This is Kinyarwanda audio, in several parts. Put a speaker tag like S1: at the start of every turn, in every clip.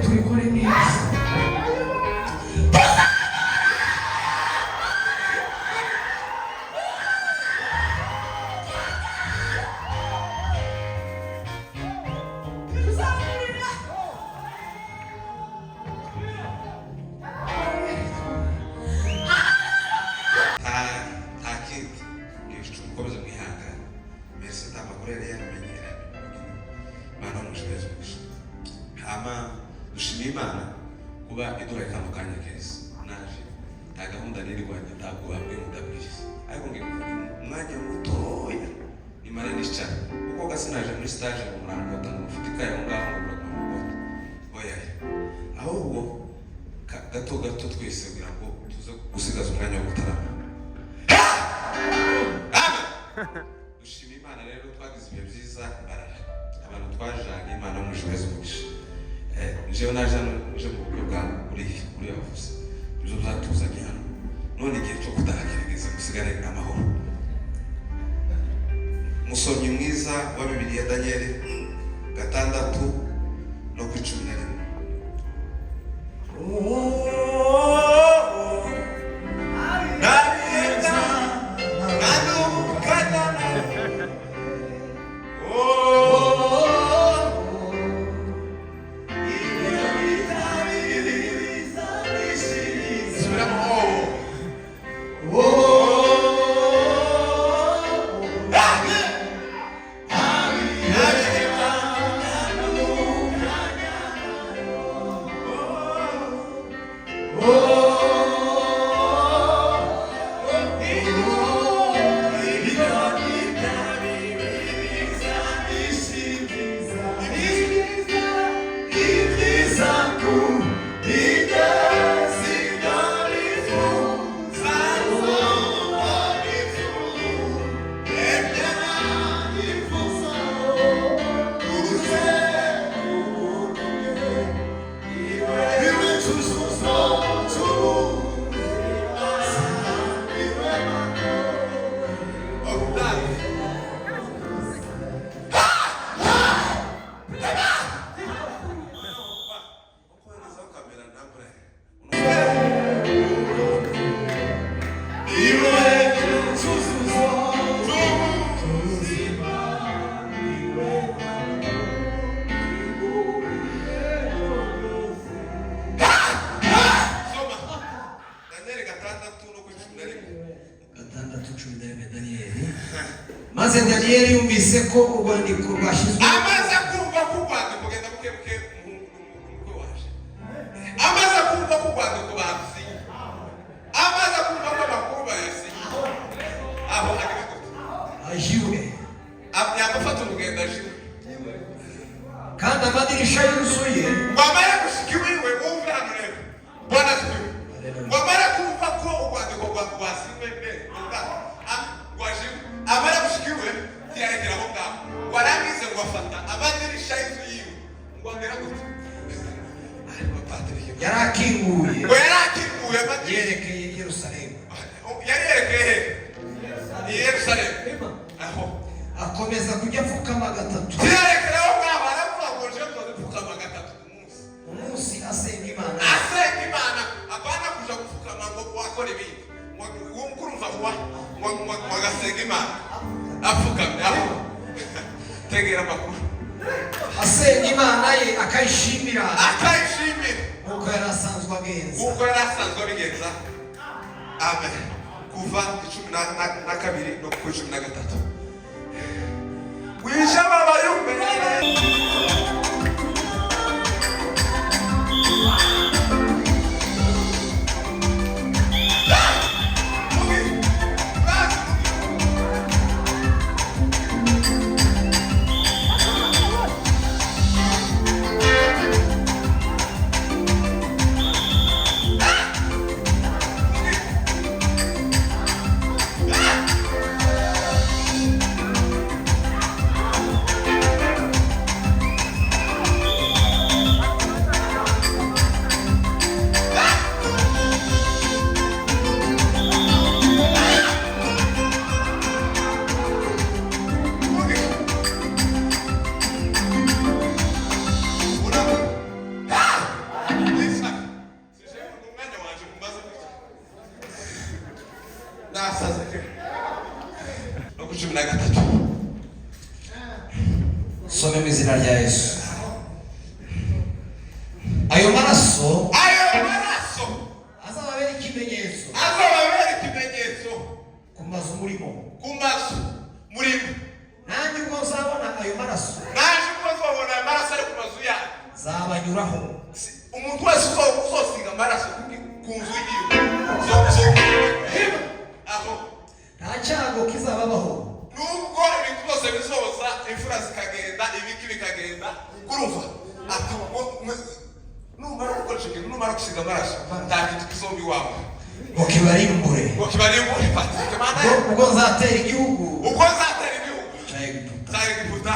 S1: tubikore neza.
S2: Imana kuba iduhaye kano kanya keza naje nta gahunda nirwanya ntabwo bamwe mudabwiriza ariko umwanya mutoya nimare n'icana kuko gasinaje muri stage mu Murangota ngo mufite ikaye aho ngaho mu Murangota oya ahubwo gato twese kugira ngo tuze gusigaza umwanya wo gutarama. Dushima Imana rero twagize ibihe byiza abantu twajanye Imana mujweze umugisha. Jewe naje mu bukwe bwa uri yavuze ibyo byatuzanye hano none igihe cyo kudahakirigeza musigare amahoro. Musomyi mwiza wa Bibiliya Daniel 6:11.
S1: Maze Daniel yumvise ko urwandiko rwashyizwe
S2: amaze kumva ko urwandiko genda bukebuke umukwe waje amaze kumva ko urwandiko basinye amaze kumva ko bakuru bayasinye aho ari
S1: ajiwe
S2: yamufata urugendo ajiwe
S1: kandi amadirisha yuzuye
S2: wamara gushikiwe iwe wumve hano rero Bwana sikiwe wamara kumva ko urwandiko rwasinywe amara gushikiwe tiyarekera aho ngaho warangize ngo afata amadirisha y'inzu yiwe ngo amera gute
S1: yarakinguye
S2: yerekeye
S1: Yerusalemu
S2: yerekeye Yerusalemu aho
S1: akomeza kujya apfukama 3
S2: tiyarekera aho ngaho aravuga ngo je nzopfukama 3 ku
S1: munsi asenga Imana
S2: apana kuja gupfukama ngo wakora ibindi uwo mkurumva wagasenga Imana apfukamye aho tegera makuru
S1: asenga Imana ye akayishimira
S2: uko
S1: yari asanzwe
S2: abigenza. Amen. Kuva 12 no ku 13 wisha baba yumbe gatatu.
S1: some mu izina rya Yesu. Ayo maraso azababera ikimenyetso ku mazu murimo. Nanjye ubwo nzabona ayo maraso
S2: ari ku mazu yawe
S1: zabanyuraho.
S2: umuntu wese uzosiga amaraso ku nzu yiwe aho
S1: nta cyago kizababaho.
S2: nubwo ibintu byose bizoza imfura zikagenda ibiki bikagenda kurumva ati numara gukoresha ikintu numara gusiga amaraso nta kintu kizoba iwawe
S1: ngo kibarimbure.
S2: Patrick mana
S1: ubwo nzatera igihugu
S2: cya Egiputa.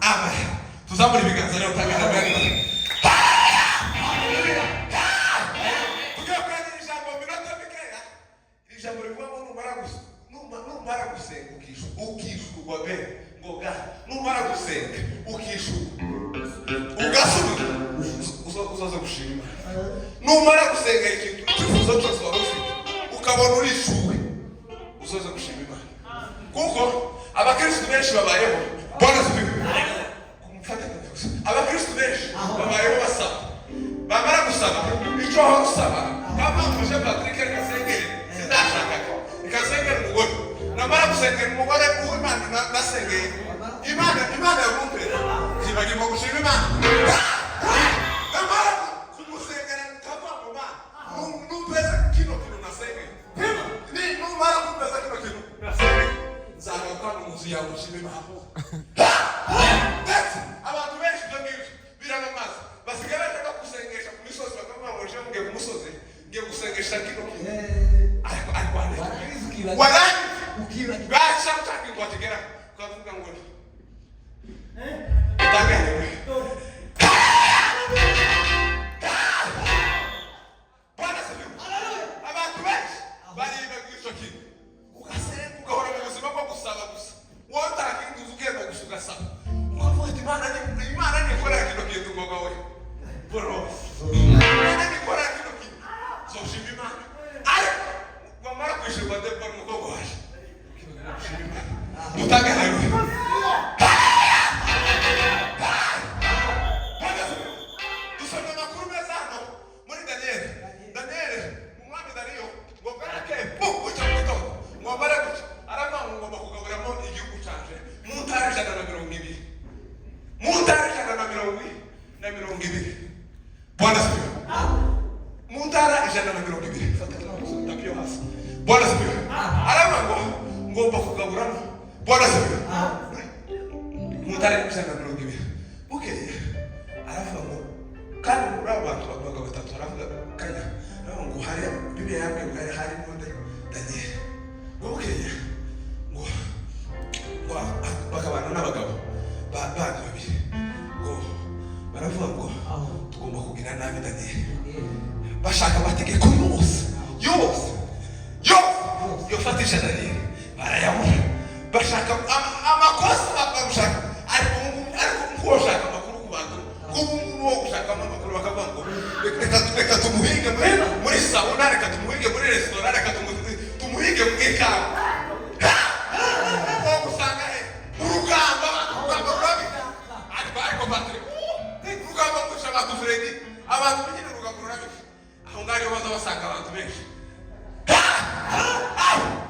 S2: Amen. Tuzamura ibiganza rero tagara bari numara gusenga ukishurwa be ngoga numara gusenga ukishurwa ugasubira uzaza gushima numara gusenga ikintu kifuzo cyose wari ufite ukabona urishuwe uzaza gushima Imana kuko abakristo benshi babayeho Bwana sifiwe abakristo benshi babayeho basaba bamara gusaba icyo aho gusaba kama mfashe Patrick kasengere sindashaka kasengere umugore namara gusengera umugore uw'Imana nasengeye Imana yamumpera zibagirwa gushima Imana namara kumusengera kava mu Mana numpeza kino nasengeye ni numara kumpeza kino nasengeye nzagaruka mu nzu yawe ushima Imana. Abantu benshi byo ngibyo birabamaze basigaye bashaka gusengesha ku misozi bakavuga ngo ngiye ku musozi ngiye gusengesha kino baca utanga ngo ategera ukavuga ngo utangane Bwana sifiwe. Abantu benshi bariba kw'icyo kintu ugasenga ugahora mu buzima bwo gusaba gusa wotanga inguzi ugenda gusa ugasaba ukavuga ati Imana nikora kino kintu ngoga we boro Imana nikora kino kintu zoshima Imana ariko wamara kwishurwa de por mugogo waje mutanga hayo tusome makuru meza hano muri Daniel umwami Dariyo ngo barake bucya muto ngo barake arama ngo bakugaburamo igihugu cyaje mu ntara 120 Bwana sifiwe. Mu ntara 120 fata tapio hasi Bwana sifiwe. Arama ngo bakugaburamo Bwana sifiwe. Mu ntara 120 okay arafa ngo kandi muri abantu babaga batatu aravuga kanya ngo hari Bibiliya yabwe hari monde Daniel okay ngo bakabana n'abagabo bandi babiri ngo baravuga ngo tugomba kugira nabi Daniel bashaka amategeko yose yofatisha Daniel barayabura bashaka amakosa bakamushaka ariko ushaka amakuru ku bantu uwo ushaka amakuru bakavuga ngo reka tumuhinge muri sauna reka tumuhinge muri restaurant reka tumuhinge mu ikawa usanga urugamba rurabi ariko Patrick urugamba kurusha abantu Fredi abantu bigire urugamba rurabi aho ngaho baza basanga abantu benshi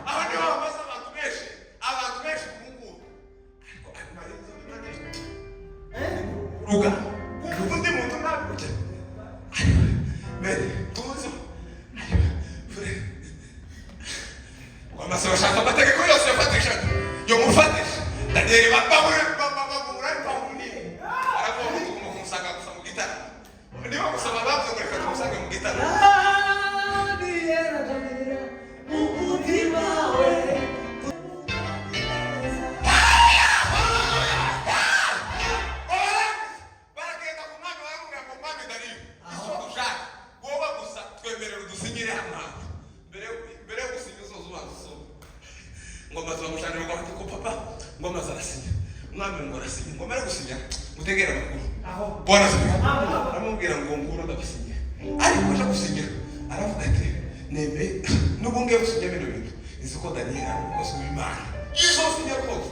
S2: aho niho baza abantu benshi mungu ariko ruga undi muntu nakuja tuzo Fredi wamase bashaka amategeko yose yafatisha yo mufatisha Daniel babamure babuni aravuga ngo kumusanga gusa mu gitara niba gusaba babyo ngo reka tumusanga mu gitara baragenda ku mwami baramubwira ngo mwami Dariyo icyo dushaka wowe gusa twemerera udusinyire hano mbere yo gusinya uzoza ubanza ngo maze bamushanire ngo bati ko papa ngo maze arasinya umwami ngo arasinya ngo mara gusinya mutegera amakuru Bwana sifiwe. Aramubwira ngo nguru ndabasinya ariko aje gusinya aravuga ati nebe nubwo ngiye gusinya bino bintu izi ko Daniel ari umukozi w'Imana izo sinyakoze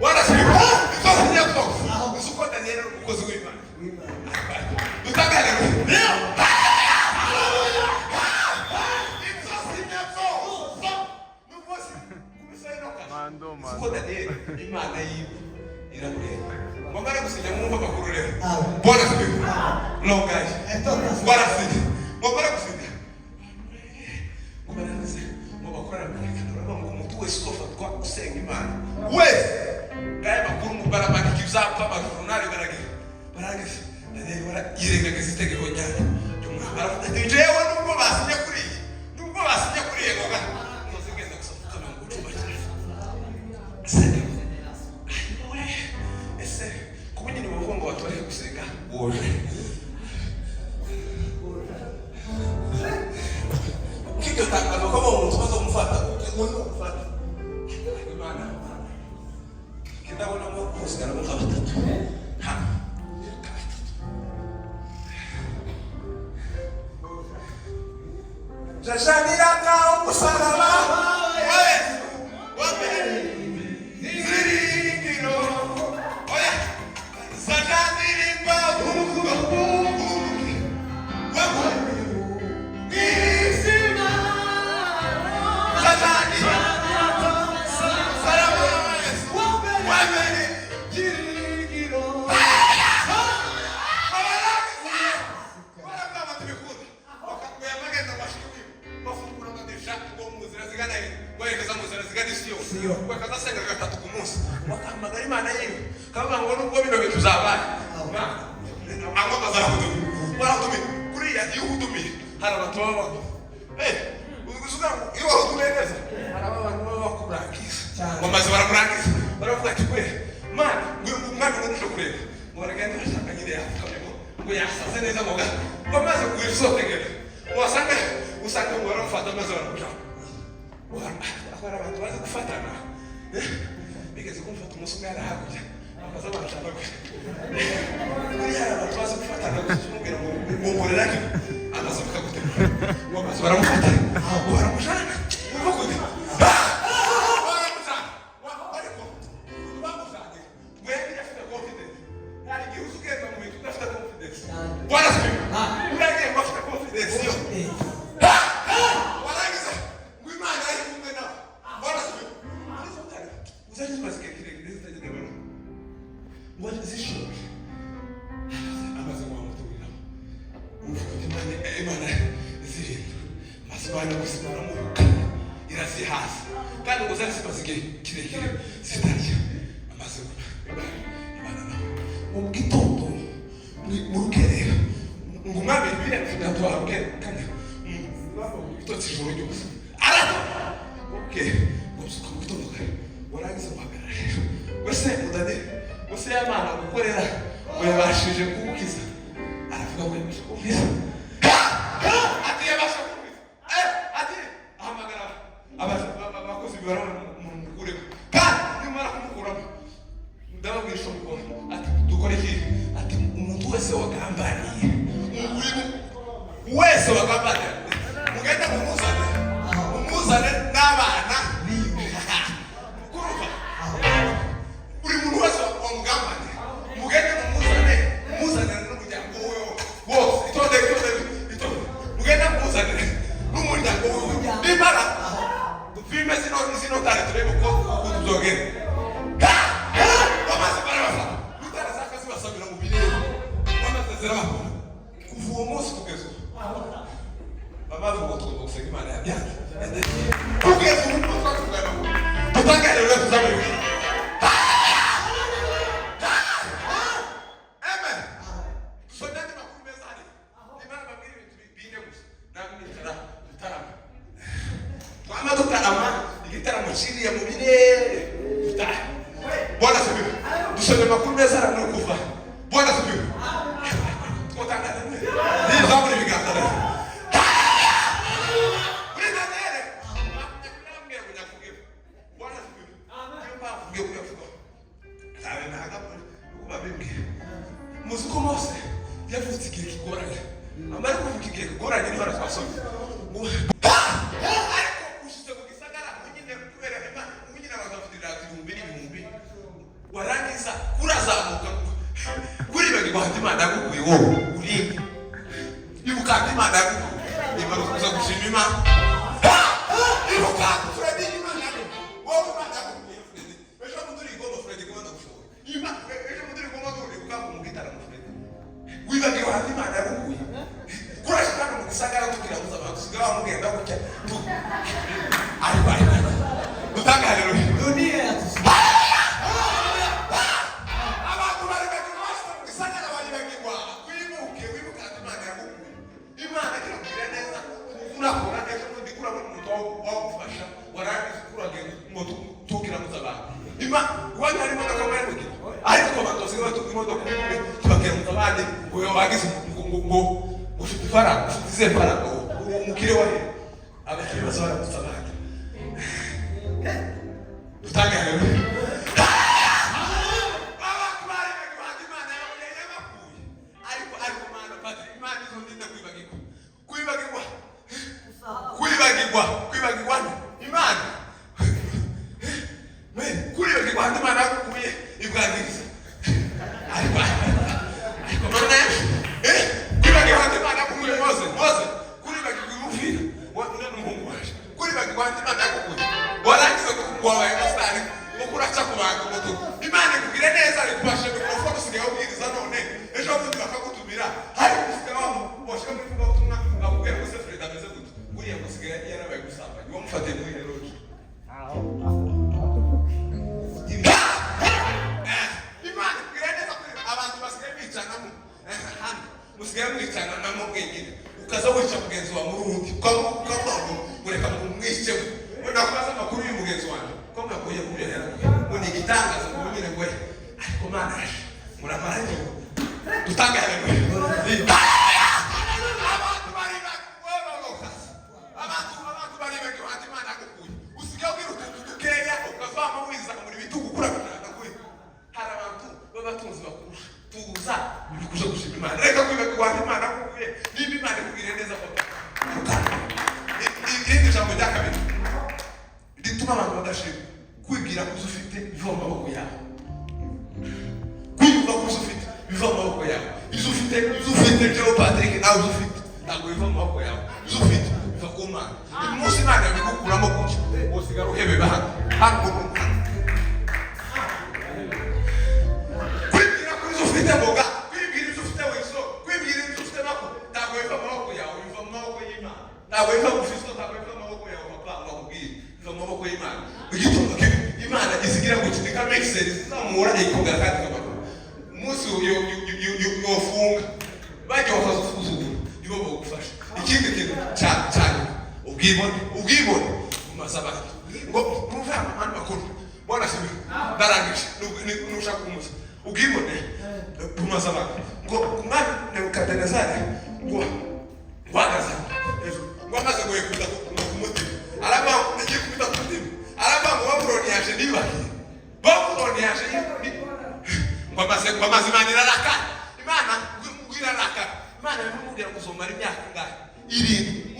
S2: warasiba izo sinyakoze usuko Daniel ukoze w'Imana utangare
S3: Mando.
S2: Uko Daniel Imana yiwe irabireba mwamara gusinya mwumva makuru rero Bwana sibiwe longaje warasinya mwamara gusinya kubarangiza mubakora ngo umuntu wese ufatwa gusenga Imana wese ngaye makuru mubarabaka kizapfa bakronari baragize Daniel yirengagiza itegeko ryane cyumwabara jewe nubwo basinya kuri ngoga nozigenda gusohoka mu gucuma ese kubunyine bavungo batware gusenga woje kiko tangazo kama umuntu bazomufata umuntu ufata Imana kidabona mo kusigara mu batatu ha Jajanira ka umusaraba Imana yagukuye wowe uri ibuka Imana yagukuye Imana kuza gushima Imana ibuka Fred Imana wowe Imana yagukuye Fred ejo muduri igomba Fred kubona gushoboye Imana ejo muduri igomba duri kukamu mu gitara mu Fred wibagiwe handi Imana yagukuye kurashikana mu gisagara tukira muzaba kusigaho mugenda gutya ari bari utanga haleluya dunia abantu bari bakibasha mu gisagara bari bakigwa wibuke Imana yagukuye Imana irakubwira neza urakora ejo ndi kura mu muntu wagufasha warangiza kuragenda ngo tukira muzaba Imana wani harimo akamara mugihe ariko batoze batuka imodoka tubakira muzabane uyo wagize ngo ufite ifaranga ufite ifaranga umukire wahe abakire bazabara muzabane utanga haleluya kwibagirwa Imana kwibagirwa handi Imana yagukuye ibwagiriza ariko mana kwibagirwa handi Imana yagukuye Mose kwibagirwa umufira wana n'umuhungu waje kwibagirwa handi Imana yagukuye warangiza wabaye masitari ukuraca ku bantu muto Imana ikubwire neza ikubashe mikrofone usigaye ubwiriza none ejo bundi bakagutumira hari usigaye washaka kuvuga ubutumwa akubwira ko Fred ameze gute uriya gusigaye yarabaye gusambanya uwo mufate muri heroje Imana ikubwire neza ko abantu basigaye bicanamo hano musigaye mwicanamo mwenyine ukaza wica mugenzi wa murundi ukavuga ureka mwishewe unakubaza amakuru y'umugenzi wanjye ko mwakuye kurera ngo ni igitangaza ngo nyine ngo ariko Mana muramaranye dutanga haleluya abantu bari bagiye Imana yagukuye usigaye ubwira utuntu dukeya ukavamo wiza muri bitugu kurabana kuri hari abantu b'abatunzi bakuru tuza uri kuja gushima Imana reka kwibagirwa Imana yagukuye niba Imana ikubwire neza ko irindi jambo rya kabiri rituma abantu badashima kwibwira ko ufite biva mu maboko yawe kwibwira ko ufite biva mu maboko yawe ibyo ufite Joe Patrick nawe ufite ntabwo biva mu maboko yawe ibyo ufite biva ku Mana umunsi Imana yabigukuramo gutya usigara uhebe bahanga hano kwibwira ko ibyo ufite mboga kwibwira ibyo ufite wiso kwibwira ibyo ufite mako ntabwo biva mu maboko yawe biva mu maboko y'Imana ntabwo biva mu fiso ntabwo biva mu maboko yawe papa bakubwira biva mu maboko y'Imana igitondo kibi Imana izigira ngo kidika mixer zamura ikongera kandi kabako umunsi yofunga bajya bakazufuzugura nibo bagufasha ikindi kintu cyane ubwibone mumasabati ngo muvana abantu bakuru bona sibi darangije nushaka kumuza ubwibone mumasabati ngo umwana Nebukadinezari ngo wagaza ngo amaze guhekuza ku mutima araba agiye kubita ku mutima araba ngo Babuloni yaje nibahiye Babuloni yaje ngo amaze Imana iraraka Imana ngwira raka Imana imubwira kuzomara imyaka ngahe irindwi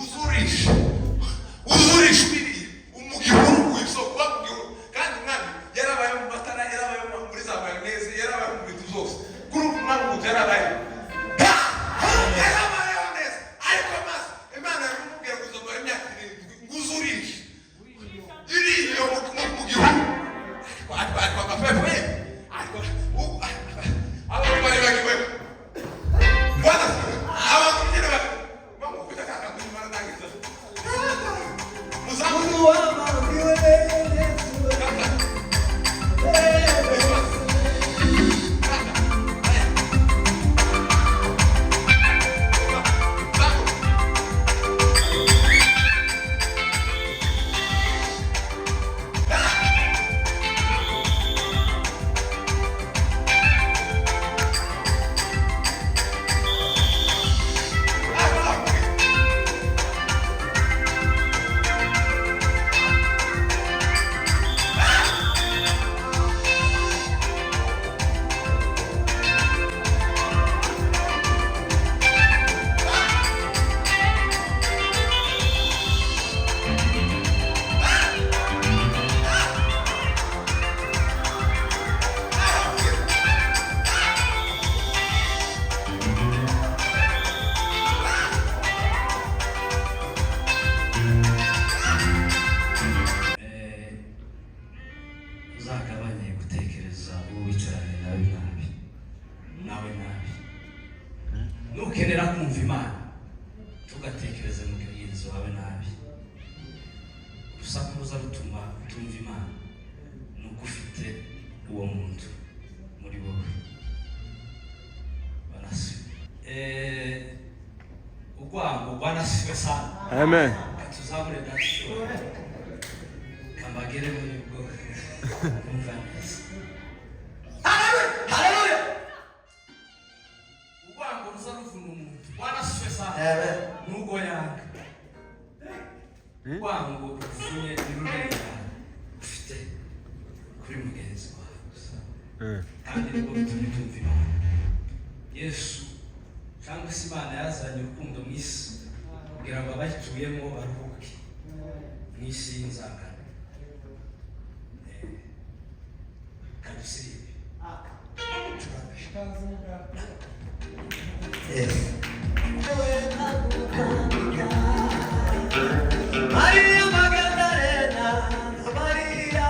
S2: uzurisha ibiri umugihuru w'isoko bakugihuru kandi umwami yarabaye mu matara yarabaye muri za mayoneze yarabaye mu bintu zose kuri umwami ngo yarabaye neza ariko amazi Imana imubwira kuzomara imyaka irindwi nguzurisha iriyo mu gihuru ariko amafefe ariko abantu bari bagiwe bwana abantu nyine bamukubita kaka kuri Imana ndangiza muzamu
S3: uwicarane nawe nabi nawe nabi nukenera kumva Imana tugatekereza mu mugenzi wawe nabi urusaku ruza rutuma utumva Imana nuko ufite uwo muntu muri wowe banasiwe urwango rwanasiwe sana.
S4: Amen.
S3: Tuzamure dasho kamagere muri bwo kumva neza. Haleluya. Urwango ruza ruvuna umuntu rwanasiwe sana nuko yanga urwango ruvuye n'ururenda ufite kuri mugenzi wawe kandi nibwo bituma tumva Imana. Yesu cyangwa se Imana yazanye urukundo mu isi kugira ngo abayituyemo baruhuke mu isi y'inzangano. Kadusiribe Maria Magdalena, Maria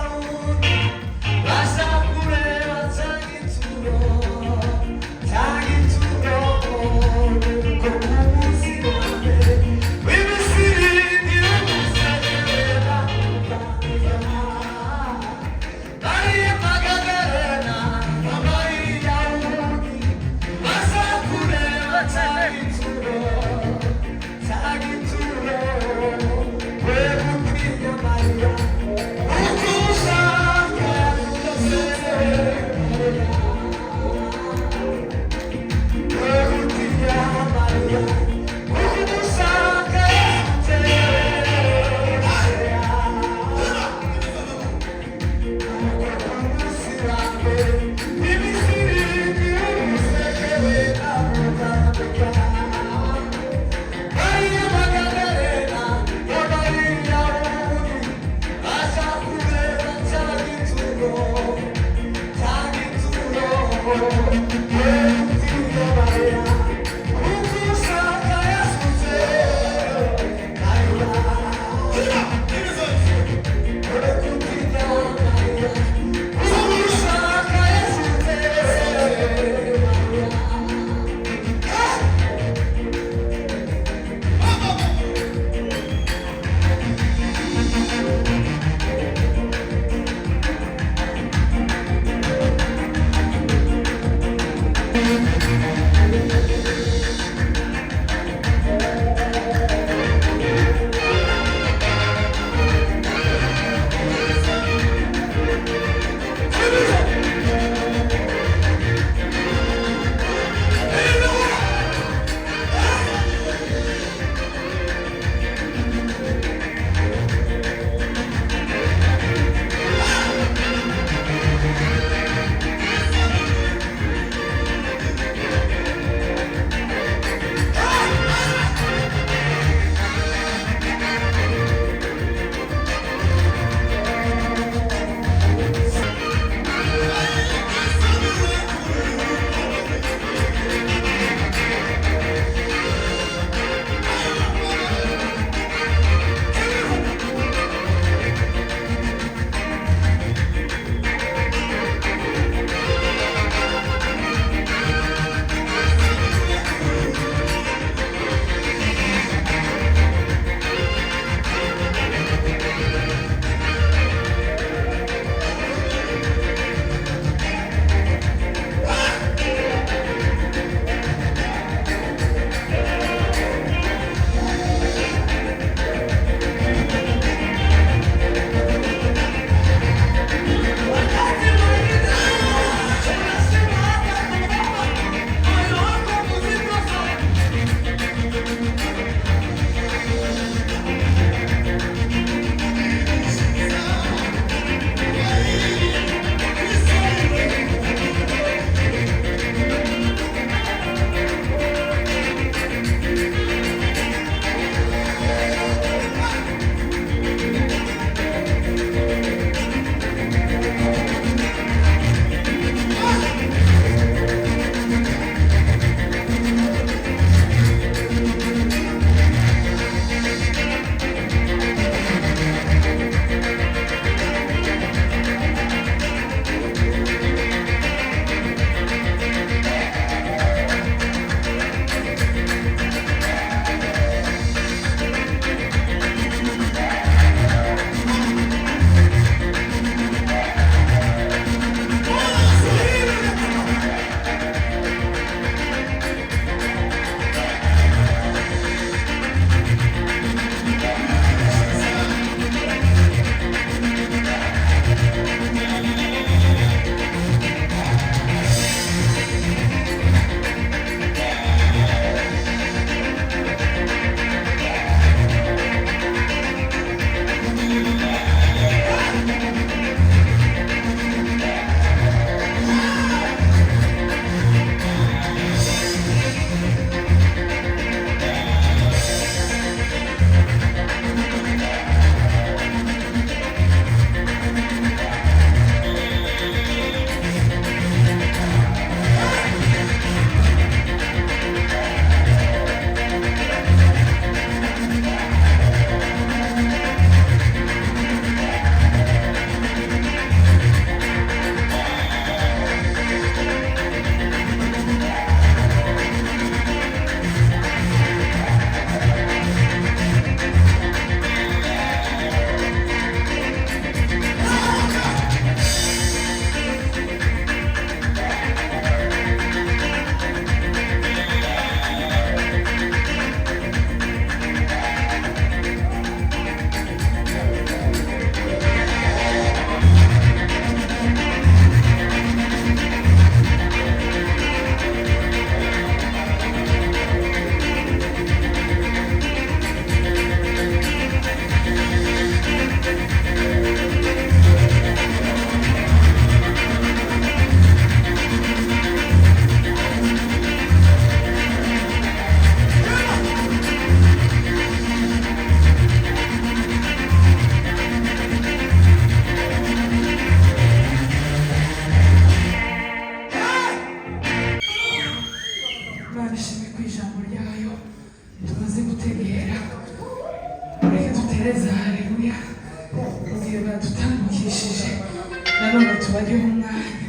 S4: tubageho umwanya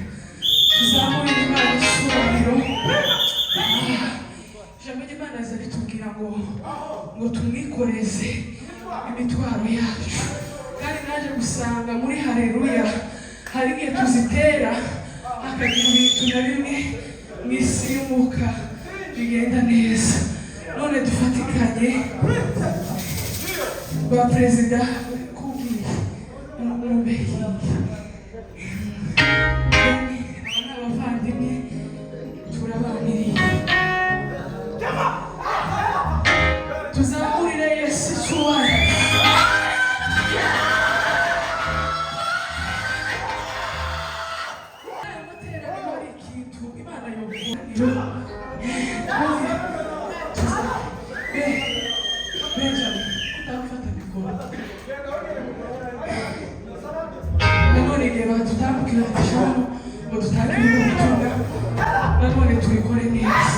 S4: tuzamurire Imana icyubahiro. Ijambo ry'Imana riza ritubwira ngo tumwikoreze imitwaro yacu, kandi naje gusanga muri haleluya hari igihe tuzitera hakagira ibintu na bimwe mu isi y'umwuka bigenda neza. None dufatikanye ba perezida kubwira umubyeyi n'abavandimwe turabaniriye, tuzamurire Yesu icyubahiro. Nanone igihe batutambukira tishano ngo dutangire ubutumwa, nanone tubikore neza.